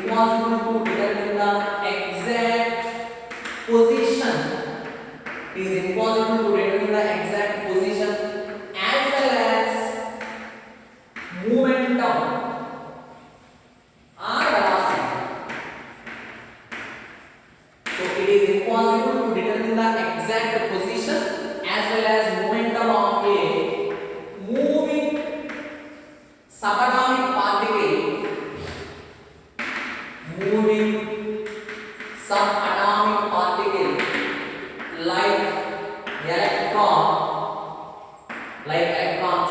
impossible to determine the exact position. It is impossible to determine the exact position as well as momentum or velocity. So it is impossible to determine the exact position as well as momentum of a moving subatomic particle. Moving subatomic particle like electron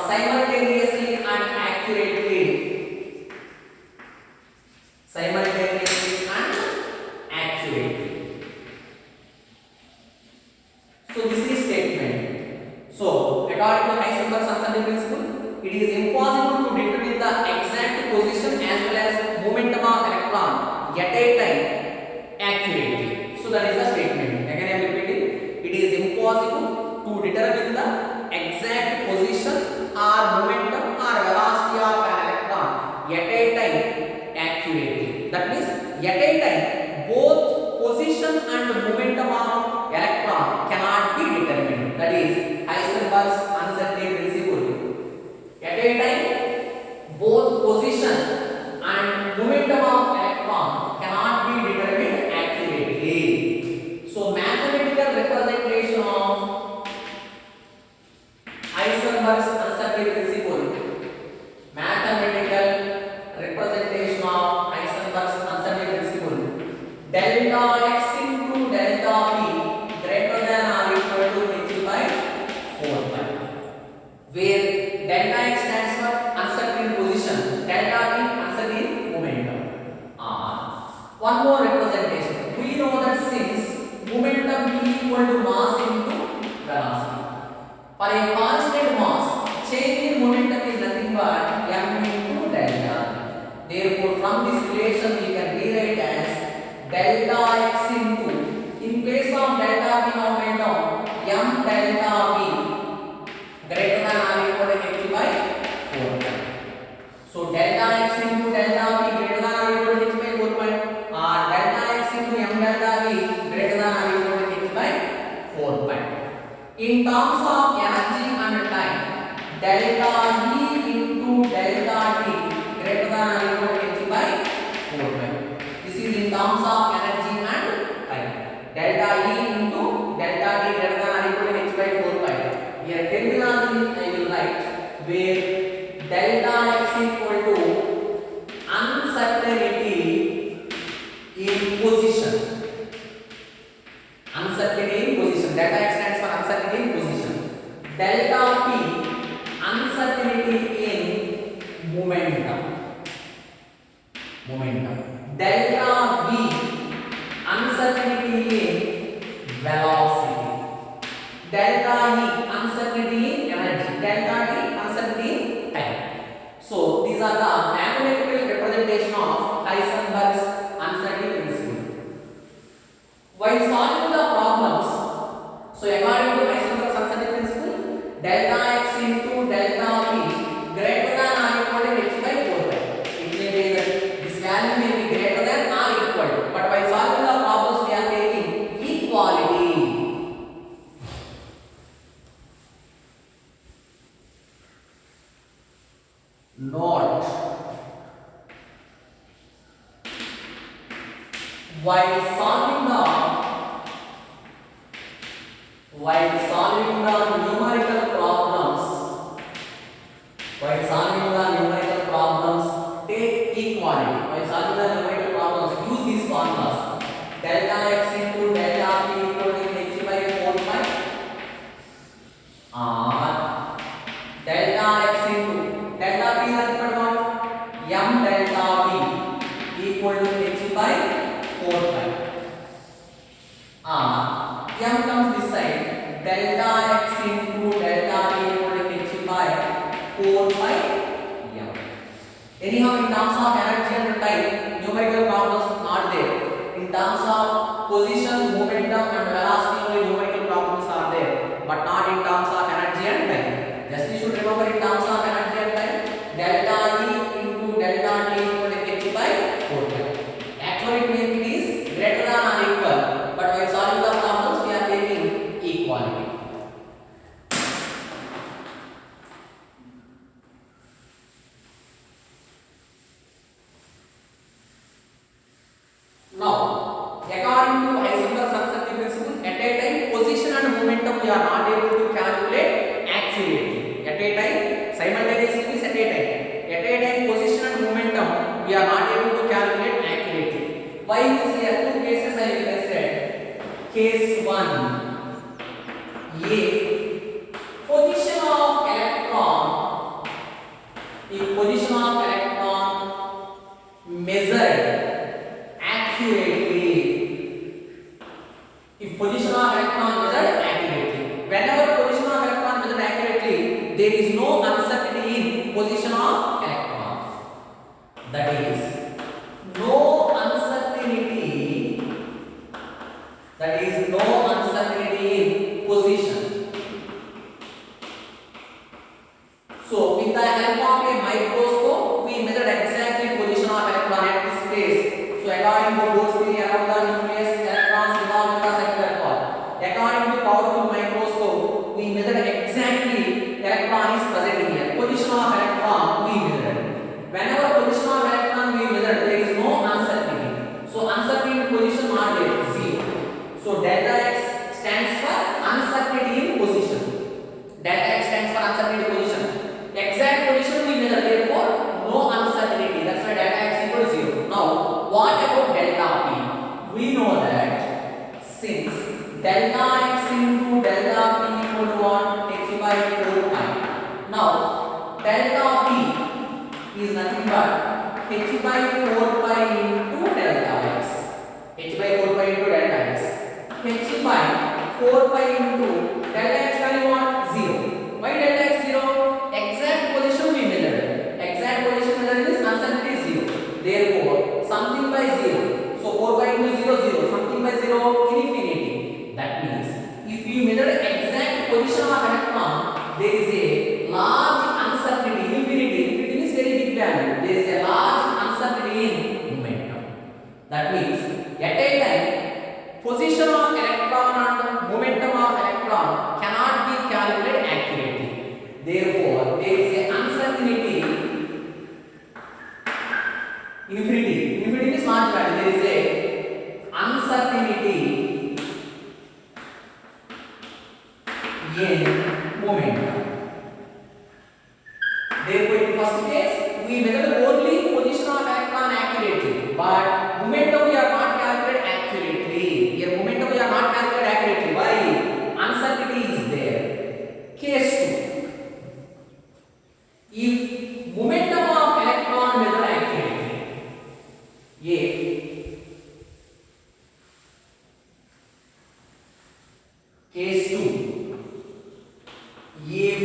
simultaneously and accurately. Simultaneously and accurately. So this is statement. So according to Heisenberg's uncertainty principle, it is impossible to determine the exact position as well as momentum of electron at a time accurately. So that is the statement. Again I am repeating. It is impossible to determine the exact position or momentum or velocity of an electron at a time accurately. That means at a time both position and momentum of electron cannot be determined. That is Heisenberg's uncertainty principle. At a time both position and momentum of electron cannot be determined accurately. So mathematical representation of Heisenberg's uncertainty principle. Mathematical representation of Heisenberg's uncertainty principle. Delta x into delta p greater than or equal to h by 4 pi, where delta x stands for uncertain position, delta p uncertain momentum. One more representation. We know that since momentum p equal to mass into velocity, for a constant mass, change in momentum is nothing but m into delta. Therefore, from this relation we can rewrite as delta x into, in place of delta p momentum, m delta p greater than or equal to h by 4 pi. So delta x into delta p greater than or equal to h by 4 pi, or delta x into m delta p greater than or equal to h by 4 pi. In terms of energy and time, delta E into delta T greater than or equal to h by 4 pi. This is in terms of energy and time. Delta E into delta T greater than or equal to h by 4 pi. Here terminology I will write where delta x equal to uncertainty in position. Uncertainty in position. Delta x stands for uncertainty in position. Delta p uncertainty in momentum. Delta v uncertainty in velocity. Delta e uncertainty in energy. Delta t uncertainty in time. So these are the mathematical representation of Heisenberg's uncertainty principle. While solving the problems, so according to Heisenberg's uncertainty principle, delta x into delta p greater than or equal to h by 4 pi. It may be that this value may be greater than or equal to, but while solving the problems we are taking equality. Note, while solving the numerical problems, take equality. While solving the numerical problems, use these formulas. Delta x into delta p equal to h by 4 pi, or delta x into delta p is equal to what? M delta p equal to h by 4 pi. M comes this side. Delta x into delta p equal to h by 4 pi m. Anyhow, in terms of energy and time, numerical problems not there. In terms of position, momentum and velocity, only numerical problems are there, but not in terms of energy and time. Just you should remember in terms of energy and time, delta position of electron measured accurately, if position of electron measured accurately, whenever position of electron measured accurately, there is no uncertainty in position of electron. That is, no uncertainty. That is, no uncertainty in position. So, with the help of a microscope, we measured exactly position of electron at this place. So, according to Bohr's theory around the nucleus, electrons revolve in the circular path. According to powerful microscope, we measured exactly electron is present here. Position of electron we measured. Whenever position of electron we measured, there is no uncertainty. So, uncertainty position are there, 0. So, delta x stands for uncertainty in position. Delta x stands for uncertainty position. Exact position we measure, therefore no uncertainty. That's why delta x equals 0. Now, what about delta p? We know that since delta x into delta p equal to what? H by 4 pi. Now, delta p is nothing but h by 4 pi into delta x. H by 4 pi into delta x. H by 4 pi into delta x value what? 0. Why delta x 0? Exact position we measured. Exact position measured is uncertainty is 0. Therefore, something by 0. So 4 pi into 0, 0. Something by 0, infinity. That means, if we measure exact position of electron, there is a large uncertainty. Infinity. Infinity means very big value. There is a large uncertainty in momentum. That means, at a time, position of electron and momentum of electron cannot be calculated accurately. Therefore, there is a uncertainty. Infinity. Infinity is large value. There is a uncertainty in momentum. Therefore, in first case, we measure only position of electron accurately, but momentum we are not calculated accurately. Here, momentum we are not calculated accurately. Why? Uncertainty is there. Case 2. If momentum of electron measured accurately, if case 2, if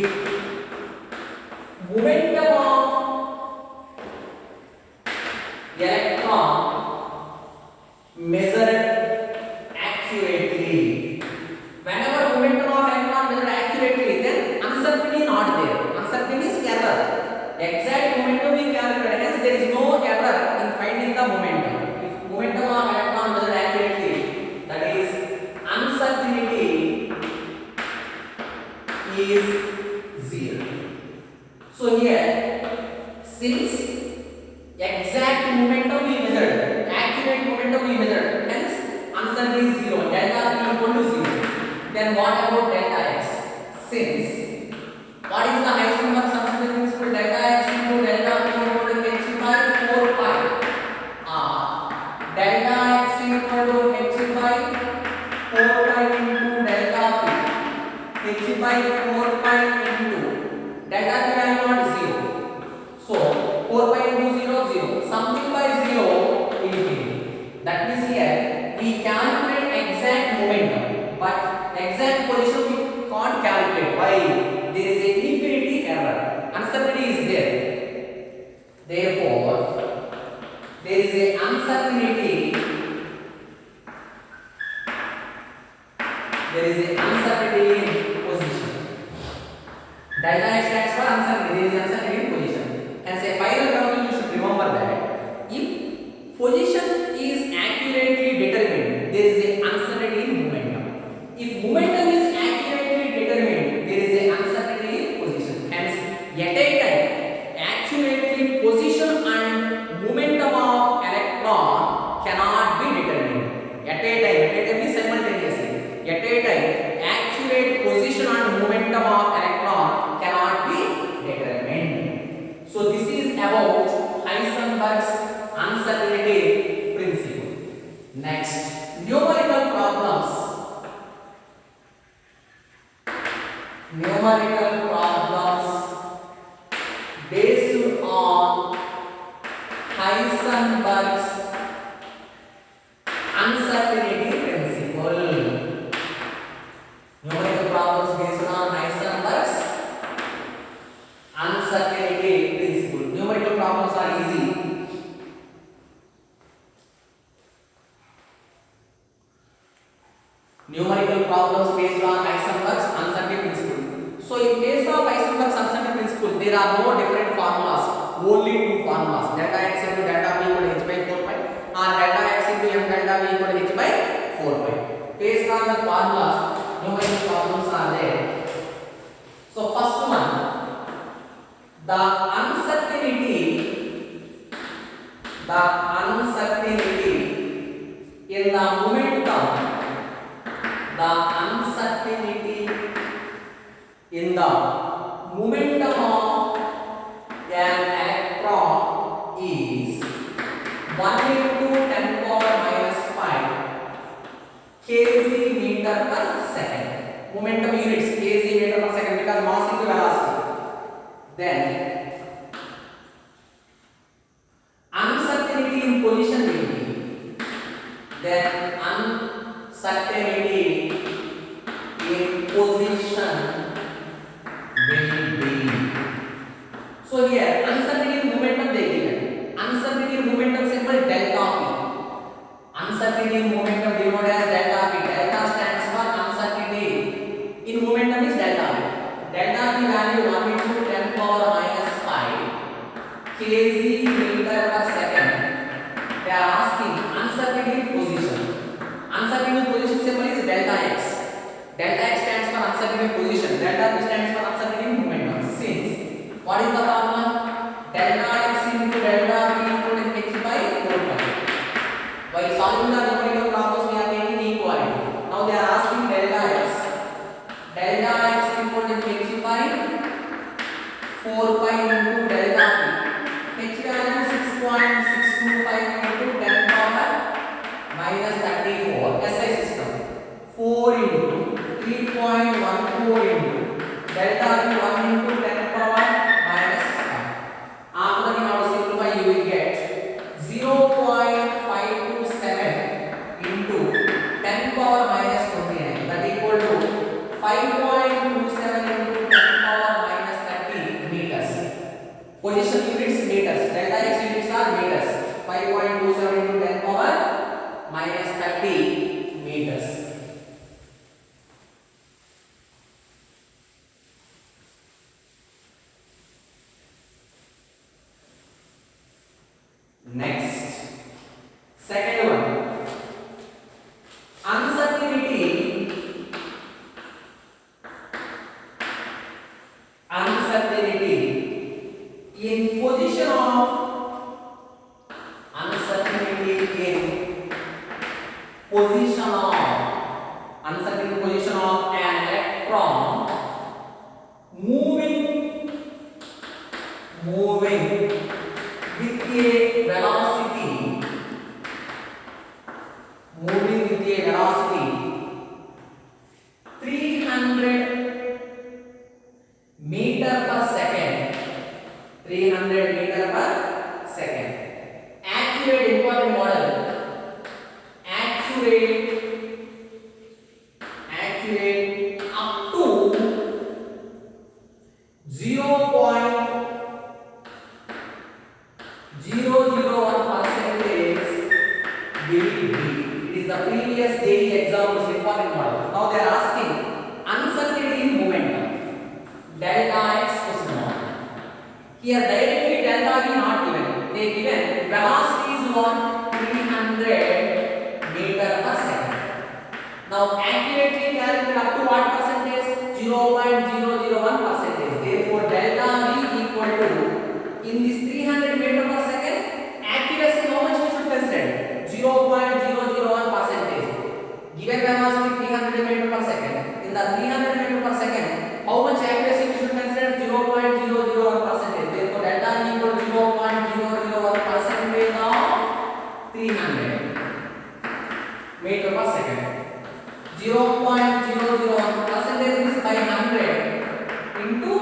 momentum of electron measured accurately, whenever momentum of electron measured accurately, then uncertainty not there. Uncertainty is error. Exact momentum we calculate, hence there is no error in finding the momentum. If momentum of electron measured accurately, that is uncertainty is 0. So here, since exact momentum we measured, accurate momentum we measured, hence uncertainty is 0. Delta p equal to 0. Then what about delta x? Since what is the Heisenberg substitution principle? Delta x into delta p equal to h by 4 pi. Delta x equal to h by 4 pi into delta p. H by 4 pi into delta p value not 0. So 4 pi into 0, 0. Something by 0, infinity. That means here we calculate exact momentum, but exact position we can't calculate. Why? There is a infinity error. Uncertainty is there. Therefore, there is a uncertainty. There is a uncertainty in position. Delta x stands for uncertainty. There is uncertainty in position. Hence, a final conclusion you should remember that if position is accurately determined, there is a uncertainty in momentum. If momentum is accurately determined, there is a uncertainty in position. Hence, at a time, accurately position and momentum of electron cannot be determined. At a time is simultaneously. At a time, accurate position and momentum of electron cannot be determined. So this is about Heisenberg's uncertainty principle. Next, numerical problems. Numerical problems based on Heisenberg's uncertainty principle. Numerical problems based on Heisenberg's uncertainty principle. Numerical problems are easy. Numerical problems based on Heisenberg's uncertainty principle. So in case of Heisenberg's uncertainty principle, there are no different formulas, only two formulas: delta x into delta v equal to h by 4 pi, and delta x into m delta v equal to h by 4 pi. Based on the formulas, numerical problems are there. So first one, the uncertainty in the momentum, the uncertainty in the momentum of an electron is 1 into 10 power minus 5 kg meter per second. Momentum units kg meter per second because mass into velocity. Then uncertainty in position will be, then uncertainty in position will be. So here uncertainty in momentum they given. Uncertainty in momentum symbol delta p. Uncertainty in momentum denoted as delta p. Delta stands for uncertainty in momentum is delta p. Delta p value 1 into 10 power minus 5 kg meter per second. They are asking uncertainty in position. Uncertainty in position symbol is delta x. Delta x stands for uncertainty in position. Delta p stands for uncertainty in momentum. Since what is the formula? Delta x into delta p equal to h by 4 pi. While solving the numerical problems, we are taking equality. Now they are asking delta x. Delta x equal to h by 4 pi into delta p. H value 6.625 into 10 power minus 34. SI system. 4 into 3.14 into delta p 1 into 10 power minus 5. After you have to simplify, you will get 0.527 into 10 power minus 29. That equal to 5.27 into 10 power minus 30 meters. Position units meters. Delta x units are meters. 5.27 into 10 power minus 30 meters. Next, second one, uncertainty in position of uncertainty in position of an electron moving with a velocity 300 meter per second. 300 meter per second. Accurate important model. Accurate up to 0.001 percentage will be. It is the previous JEE exam's important model. Now they are asking uncertainty in momentum. Delta x question mark. Here directly delta v not given. They given velocity is 300 meter per second. Now accurately calculate up to what percentage? 0.001 percentage. Therefore delta v equal to, in this 300 meter per second, accuracy how much we should consider? 0.001 percentage. Given velocity 300 meter per second. In the 300 meter per second, how much accuracy we should consider? 0.001 percentage. Therefore delta v equal to 0.001 percentage of 300 meter per second. 0.001 percentage is by 100 into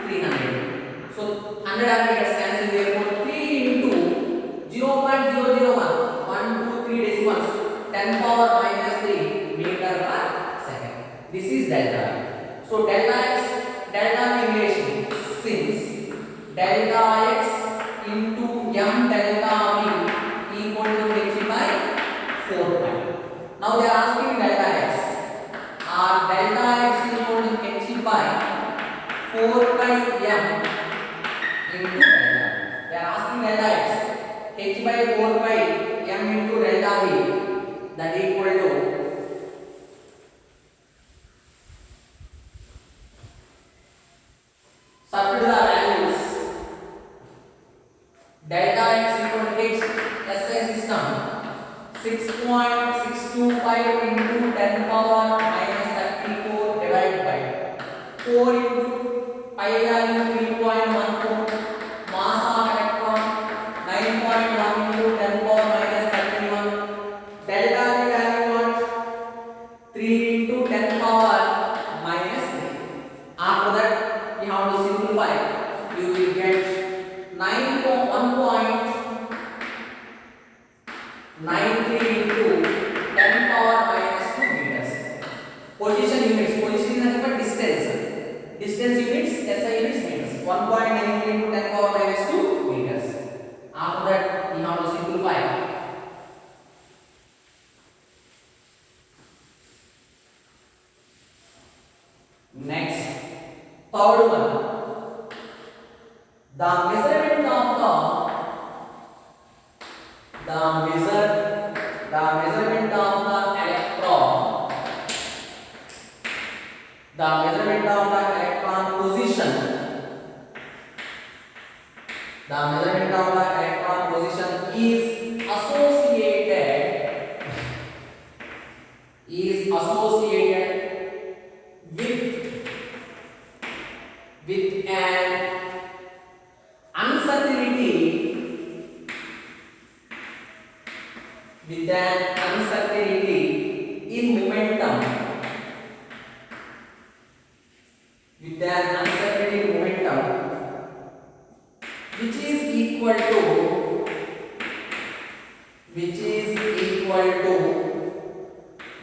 300. So 100 gets cancelled. Therefore 3 into 0.001 m delta v equal to h by 4 pi. Now they are asking delta x. Delta x equal to h by 4 pi m into delta. They are asking delta x. H by 4 pi m into delta v, that equal to substitute the values. Delta x equal to h, SI system 6.625 into 10 power minus 34 divided by 4 into pi value 3.14, mass of electron 9.1 into 10 power minus 31, delta v value what? 3 into 10 power minus 3. After that you have to simplify. You will get 1.93 into 10 power minus 2 meters. Position units. Position is nothing but distance. Distance units, SI units meters. 1.93 into 10 power minus 2 meters. After that, you have to simplify. Next, third one. The measurement of the measurement of the electron. The measurement of the electron position. The measurement of the electron position is associated with an uncertainty in momentum, which is equal to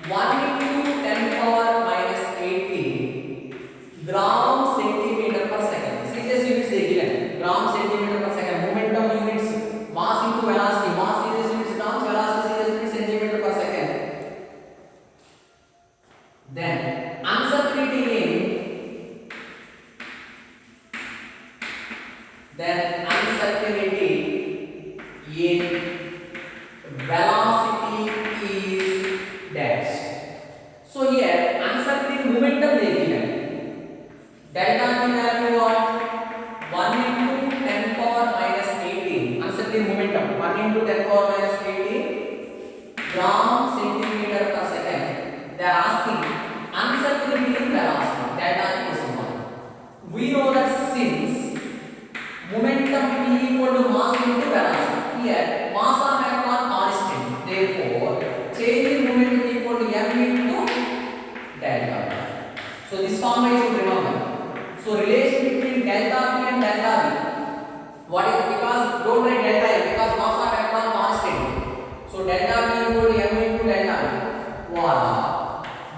1 into 10 power minus 18 gram centimeter per second. Serious units देखिए, gram centimeter per second. Momentum units, mass into velocity. Mass serious units grams, velocity serious units centimeter per second. Then uncertainty in velocity is dash. So here uncertainty momentum देखिए, delta की value what? 1 into 10 power minus 18. Uncertainty momentum 1 into 10 power minus 18 gram centimeter per second. They are asking uncertainty in velocity. Delta is 1. We know that since momentum P equal to mass into velocity, here mass of electron constant, therefore change in momentum equal to m into delta. So this form I should remember. So relation between delta P and delta V, what is, because don't write delta L because mass of electron constant. So delta V equal to m into delta V. What?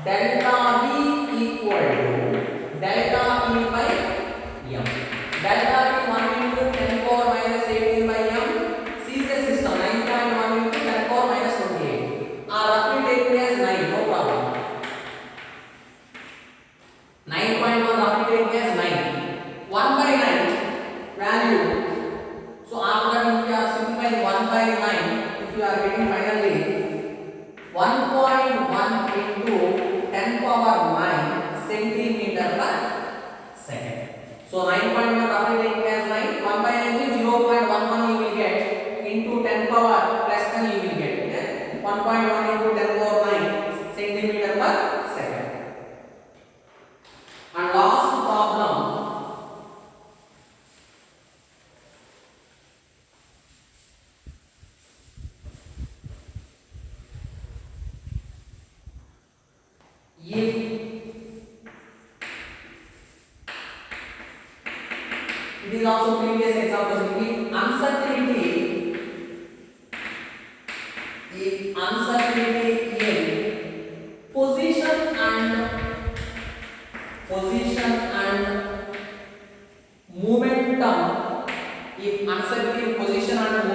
Delta V equal to delta P by m. Delta P 1 into 10 power minus 18 by m. See the system 9.1 into 10 power minus 28. Roughly taken as 9, no problem. 9.1 roughly taken as 9. 1 by 9 value. So after that, if you are simplifying 1 by 9, if you are getting finally 1.1 into 10 power 9 centimeter per second. So 9.1 roughly taken as 9. 1 by 9 is 0.11 you will get into 10 power plus 10 you will get. 1.1 into 10 power 9 centimeter per second. And last problem. If it is also previous examples, if uncertainty in position and momentum, if uncertainty in position and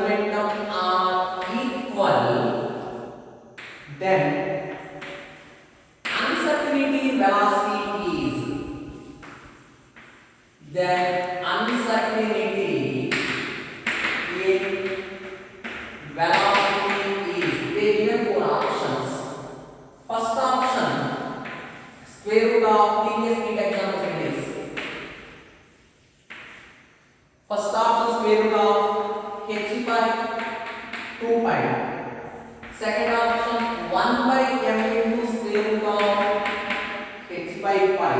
velocity is, they given four options. First option, square root of previous NEET exam is. First option, square root of h by 2 pi. Second option, 1 by m into square root of h by pi.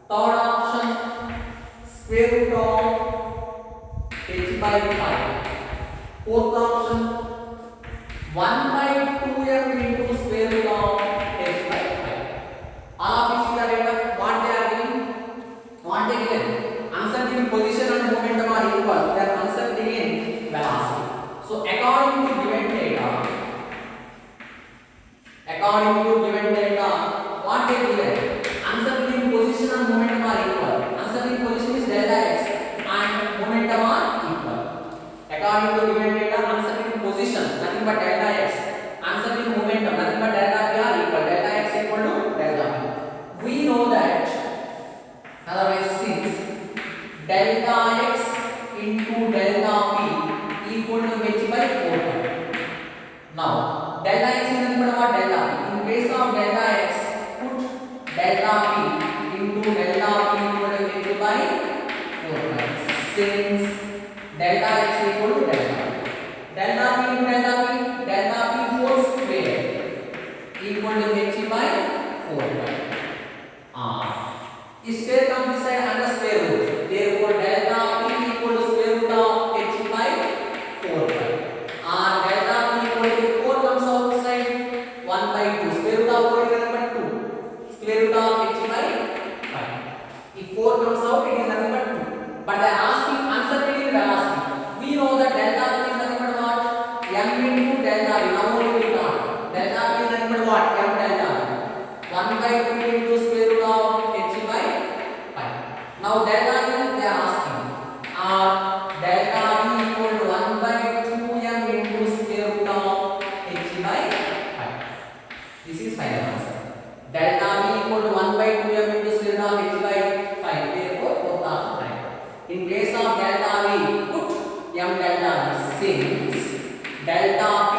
Third option, square root of h by pi. Fourth option, 1 by 2m into square root of h by pi. All of these are written. What they are giving? What they given? Answer given position and momentum are equal. Their answer given velocity. So according to given data, what they given? Answer given position and momentum are equal. Answer given position is delta x and momentum are equal. According to given data, answer given position nothing but delta x. Answer given momentum nothing but delta p are equal. Delta x equal to delta p. We know that otherwise since delta x into delta p equal to h by 4 pi. Now delta x is nothing but what? Delta p. In place of delta x, put delta p into delta p equal to h by 4 pi. Since delta x equal to delta p. Delta p into delta p whole square equal to h by 4 pi. Square comes this side under square root. Therefore delta p equal to square root of h by 4 pi. Delta p equal to 4 comes outside 1 by 2. Square root of 4 is nothing but 2. Square root of h by pi. If 4 comes out, it is nothing but 2. But they are asking answer is velocity. We know that delta p is nothing but what? M into delta v. Now only we know delta p is nothing but what? M delta v. 1 by 2 into square root of h by pi. Now delta v they are asking. Delta v equal to 1 by 2m into square root of h by pi. This is final answer. Delta v equal to 1 by 2m into square root of h by pi. Therefore both options right. In place of delta v, put m delta v since delta p